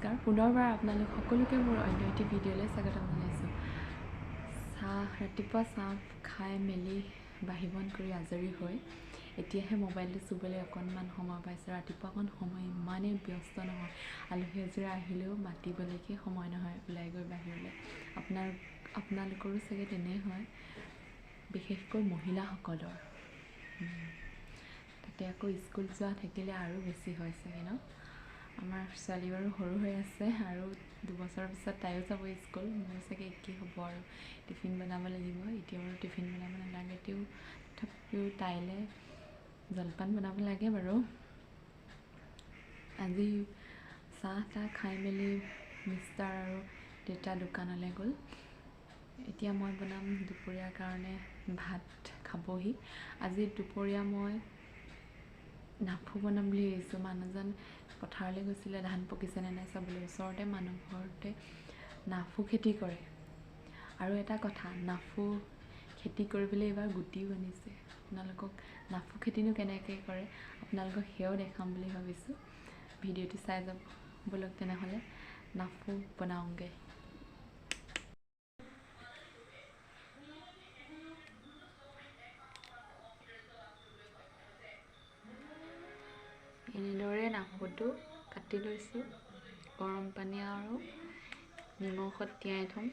নমস্কাৰ, পুনৰবাৰ আপোনালোক সকলোকে মোৰ অন্য এটি ভিডিঅ'লৈ স্বাগতম জনাইছোঁ। ৰাতিপুৱা চাহ খাই মেলি বাঢ়ি বন কৰি আজৰি হৈ এতিয়াহে মোবাইলটো চুবলৈ অকণমান সময় পাইছোঁ। ৰাতিপুৱা অকণ সময় ইমানেই ব্যস্ত নহয়, আলহী এযোৰা আহিলেও মাতিবলৈকে সময় নহয় ওলাই গৈ বাহিৰলৈ। আপোনালোকৰো চাগে তেনেই হয়, বিশেষকৈ মহিলাসকলৰ। তাতে আকৌ স্কুল যোৱা থাকিলে আৰু বেছি হয় চাগে ন? আমাৰ ছোৱালী বাৰু সৰু হৈ আছে আৰু 2 বছৰৰ পিছত তাইও যাব স্কুল। মোৰ চাগে একেই হ'ব আৰু টিফিন বনাব লাগিব। এতিয়া বাৰু টিফিন বনাব নালাগে, তথাপিও তাইলৈ জলপান বনাব লাগে বাৰু। আজি চাহ তাহ খাই মেলি মিষ্টাৰ আৰু দেউতা দোকানলৈ গ'ল। এতিয়া মই বনাম দুপৰীয়াৰ কাৰণে ভাত খাবহি। আজি দুপৰীয়া মই নাফু বনাম বুলি ভাবিছোঁ। মানুহজন পথাৰলৈ গৈছিলে ধান পকিছেনে নাই চাবলৈ। ওচৰতে মানুহ ঘৰতে নাফু খেতি কৰে। আৰু এটা কথা, নাফু খেতি কৰিবলৈ এইবাৰ গুটিও আনিছে। আপোনালোকক নাফু খেতিনো কেনেকৈ কৰে আপোনালোকক সেয়াও দেখাম বুলি ভাবিছোঁ। ভিডিঅ'টো চাই যাব ব'লক তেনেহ'লে নাফু বনাওঁগৈ। এনেদৰে নাফুটো কাটি লৈছোঁ। গৰম পানী আৰু নিমখত তিয়াই থ'ম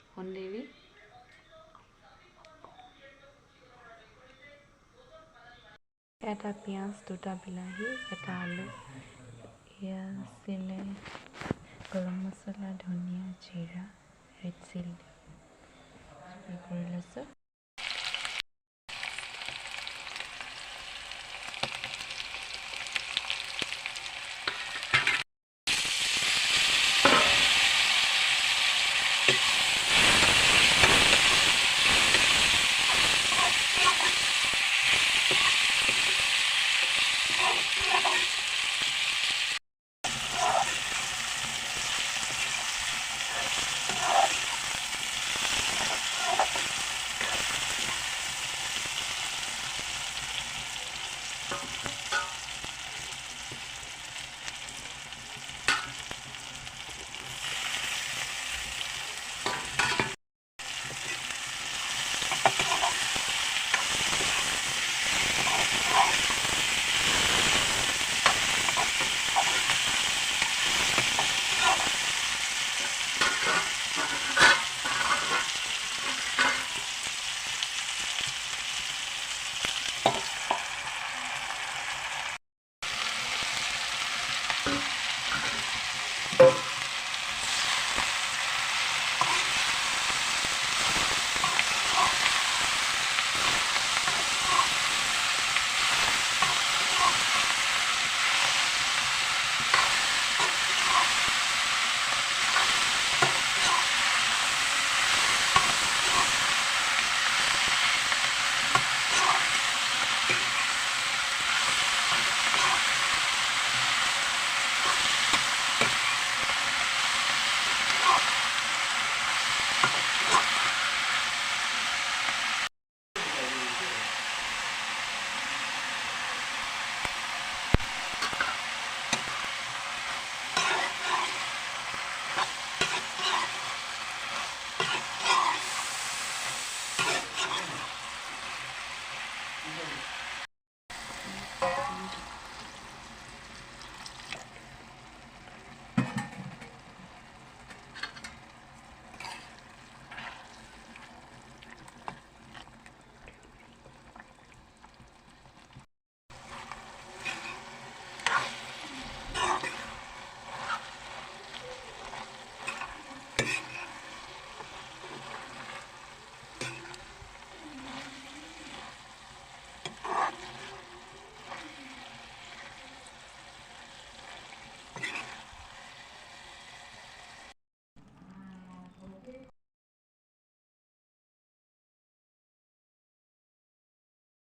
অকণদেৰি। এটা পিঁয়াজ, 2টা বিলাহী, এটা আলু, এয়া আছিলে গৰম মছলা, ধনিয়া, জিৰা, ৰেড চিলি কৰি লৈছোঁ।